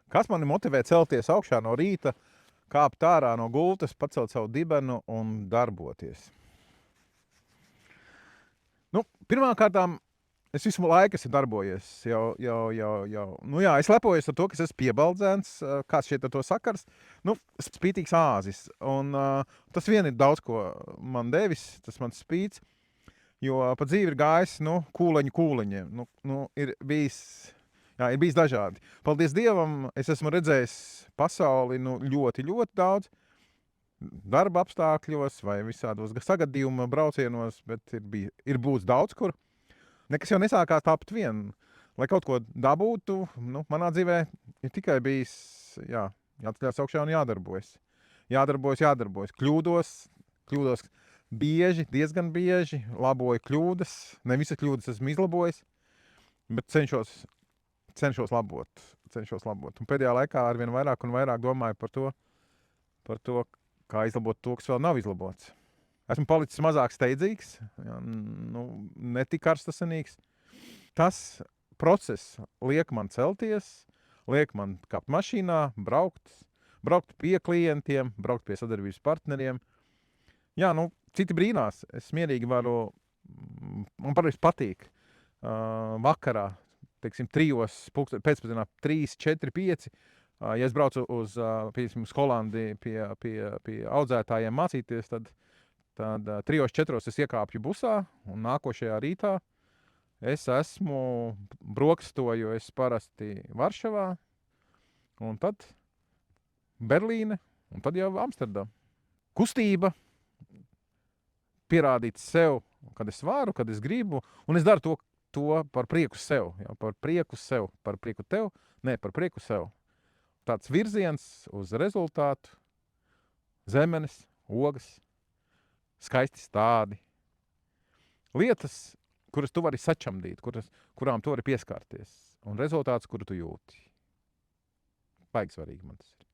Kas mani motivē celties augšā no rīta, kāpt ārā no gultas, pacelt savu dibenu un darboties? Nu, pirmkārtām, es visu laiku esmu darbojies. Nu, jā, es lepojos ar to, ka es esmu piebaldzēns. Kāds šeit ar to sakars? Nu, spītīgs āzis. Un, tas vien ir daudz ko man devis, tas mans spīts. Jo pa dzīvi ir gājis kūleņiem. Ir bijis dažādi. Paldies Dievam, es esmu redzējis pasauli ļoti, ļoti daudz. Darba apstākļos vai visādos sagadījuma braucienos, bet ir būts daudz kur. Nekas jau nesākās tāpat vien. Lai kaut ko dabūtu, manā dzīvē ir tikai bijis jāceļās augšā un jādarbojas. Jādarbojas. Kļūdos bieži, diezgan bieži, laboju kļūdas. Ne visas kļūdas esmu izlabojis, bet cenšos labot. Un pēdējā laikā arvien vairāk un vairāk domāju par to, kā izlabot to, kas vēl nav izlabots. Esmu palicis mazāk steidzīgs, ne tik karstasinīgs. Tas process liek man celties, liek man kāpt mašīnā, braukt pie klientiem, braukt pie sadarbības partneriem. Jā, citi brīnās. Es mierīgi varu, man patīk vakarā, teiksim, 3 pēcpusdienā, 3, 4, 5. Ja es braucu uz Holandi pie audzētājiem mācīties, tad 3, 4 es iekāpju busā un nākošajā rītā es esmu brokstoju parasti Varšavā, un tad Berlīne, un tad jau Amsterdama. Kustība, pierādīt sev, kad es varu, kad es gribu, un es daru to par prieku sev. Par prieku tev, ne par prieku sev. Tāds virziens uz rezultātu, zemenes, ogas, skaisti stādi. Lietas, kuras tu vari sačamdīt, kurām tu vari pieskārties, un rezultāts, kuru tu jūti. Baigi svarīgi man tas ir.